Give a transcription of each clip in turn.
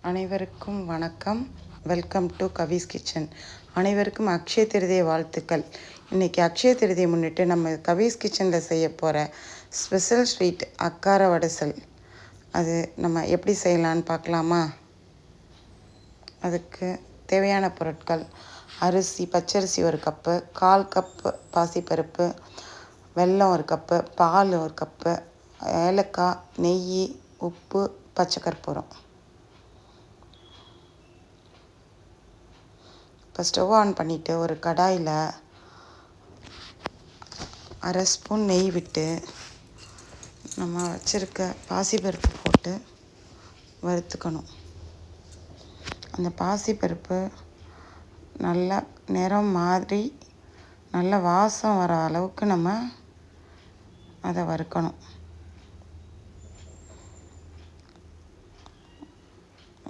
அனைவருக்கும் வணக்கம். Welcome to Swiss kitchen. அனைவருக்கும் அக்ஷய திருதியை வாழ்த்துக்கள். இன்றைக்கி அக்ஷய திருதியை முன்னிட்டு நம்ம கவிஸ் கிச்சனில் செய்ய போகிற ஸ்பெஷல் ஸ்வீட் அக்கார வடசல். அது நம்ம எப்படி செய்யலான்னு பார்க்கலாமா? அதுக்கு தேவையான பொருட்கள்: அரிசி, பச்சரிசி 1 கப்பு, 1/4 கப்பு பாசிப்பருப்பு, வெல்லம் 1 கப்பு, பால் 1 கப்பு, ஏலக்காய், நெய், உப்பு, பச்சை கற்பூரம். இப்போ ஸ்டவ் ஆன் பண்ணிவிட்டு ஒரு கடாயில் 1/2 ஸ்பூன் நெய் விட்டு நம்ம வச்சுருக்க பாசிப்பருப்பு போட்டு வறுத்துக்கணும். அந்த பாசிப்பருப்பு நல்லா நிறம் மாறி நல்ல வாசம் வர அளவுக்கு நம்ம அதை வறுக்கணும்.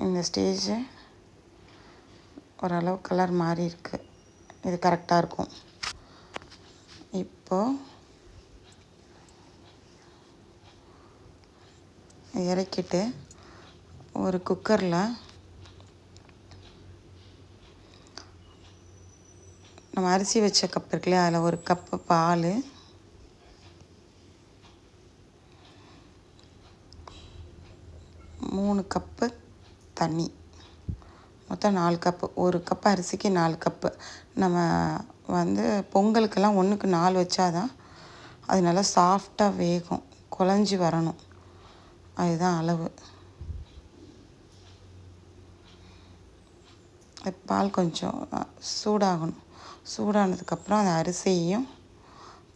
இந்த ஸ்டேஜ் ஓரளவு கலர் மாறி இருக்குது. இது கரெக்டாக இருக்கும். இப்போது இறக்கிட்டு ஒரு குக்கரில் நம்ம அரிசி வச்ச கப் இருக்குல்லையா, அதில் 1 கப்பு பால், 3 கப்பு தண்ணி, மொத்தம் 4 கப்பு. 1 கப்பு அரிசிக்கு 4 கப்பு. நம்ம பொங்கலுக்கெல்லாம் 1க்கு 4 வச்சாதான் அது நல்லா சாஃப்டாக வேகும், குழஞ்சி வரணும். அதுதான் அளவு. பால் கொஞ்சம் சூடாகணும். சூடானதுக்கப்புறம் அந்த அரிசியையும்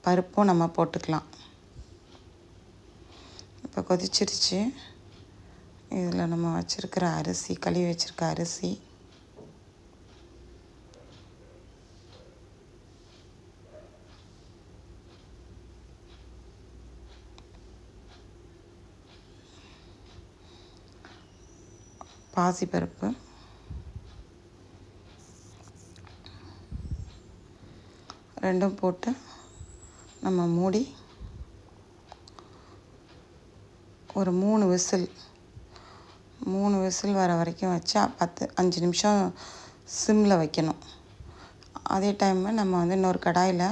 பருப்பும் நம்ம போட்டுக்கலாம். இப்போ கொதிச்சிருச்சு. இதில் நம்ம வச்சுருக்கிற அரிசி, கழுவி வச்சுருக்க அரிசி, பாசிப்பருப்பு, ரெண்டும் போட்டு நம்ம மூடி ஒரு 3 விசில் வர வரைக்கும் வச்சா 5 நிமிஷம் சிம்மில் வைக்கணும். அதே டைமில் நம்ம இன்னொரு கடாயில்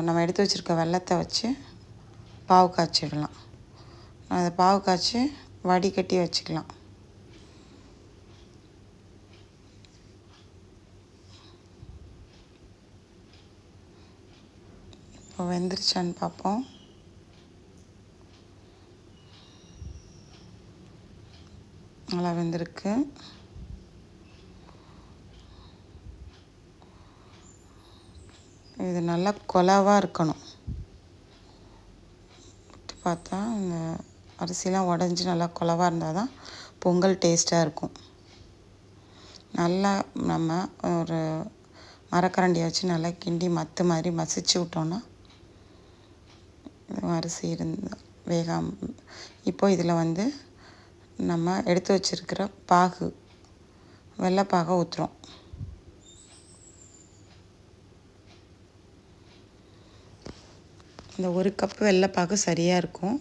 நம்ம எடுத்து வச்சுருக்க வெல்லத்தை வச்சு பாவு காய்ச்சிடலாம். அதை பாவு காய்ச்சி வடிகட்டி வச்சுக்கலாம். இப்போ வெந்துருச்சான்னு பார்ப்போம். நல்லா வெந்திருக்கு. இது நல்லா கொலவாக இருக்கணும். பார்த்தா இந்த அரிசிலாம் உடஞ்சி நல்லா கொலவாக இருந்தால் தான் பொங்கல் டேஸ்ட்டாக இருக்கும். நல்லா நம்ம ஒரு மரக்கரண்டியை வச்சு நல்லா கிண்டி மத்து மாதிரி மசிச்சு விட்டோன்னா அரிசி வேகாமல். இப்போ இதில் நம்ம எடுத்து வச்சுருக்கிற பாகு, வெள்ளைப்பாகை ஊற்றுறோம். இந்த 1 கப்பு வெள்ளைப்பாகு சரியாக இருக்கும்.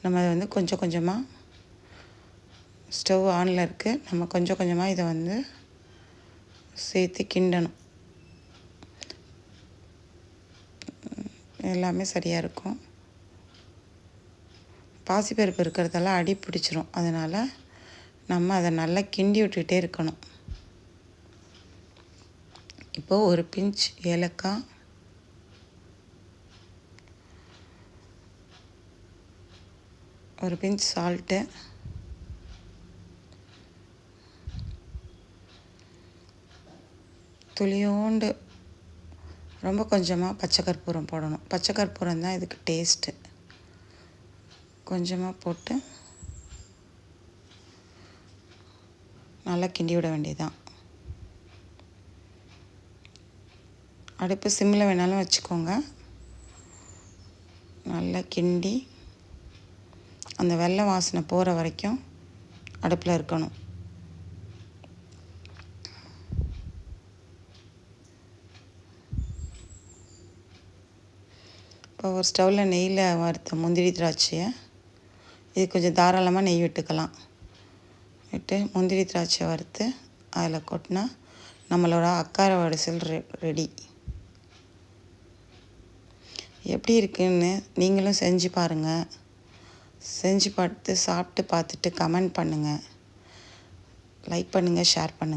நம்ம அதை கொஞ்சம் கொஞ்சமாக, ஸ்டவ் ஆனில் இருக்குது, நம்ம கொஞ்சம் கொஞ்சமாக இதை சேர்த்து கிண்டணும். எல்லாமே சரியாக இருக்கும். பாசிப்பருப்பு இருக்கிறதெல்லாம் அடி பிடிச்சிரும். அதனால் நம்ம அதை நல்லா கிண்டி விட்டுக்கிட்டே இருக்கணும். இப்போது ஒரு பிஞ்ச் ஏலக்காய், ஒரு பிஞ்ச் சால்ட்டு, துளியோண்டு ரொம்ப கொஞ்சமாக பச்சை கற்பூரம் போடணும். பச்சை கற்பூரம் தான் இதுக்கு டேஸ்ட்டு. கொஞ்சமாக போட்டு நல்லா கிண்டி விட வேண்டியதுதான். அடுப்பு சிம்மில் வேணாலும் வச்சுக்கோங்க. நல்லா கிண்டி அந்த வெள்ளை வாசனை போகிற வரைக்கும் அடுப்பில் இருக்கணும். இப்போ ஒரு ஸ்டவ்வில் நெய்யில் வறுத்த முந்திரி திராட்சையை, இது கொஞ்சம் தாராளமாக நெய் விட்டுக்கலாம். விட்டு முந்திரி திராட்சை வறுத்து அதில் கொட்டினா நம்மளோட அக்கார வடிசல் ரெடி. எப்படி இருக்குன்னு நீங்களும் செஞ்சு பாருங்கள். செஞ்சு பார்த்து சாப்பிட்டு பார்த்துட்டு கமெண்ட் பண்ணுங்கள். லைக் பண்ணுங்கள், ஷேர் பண்ணுங்கள்.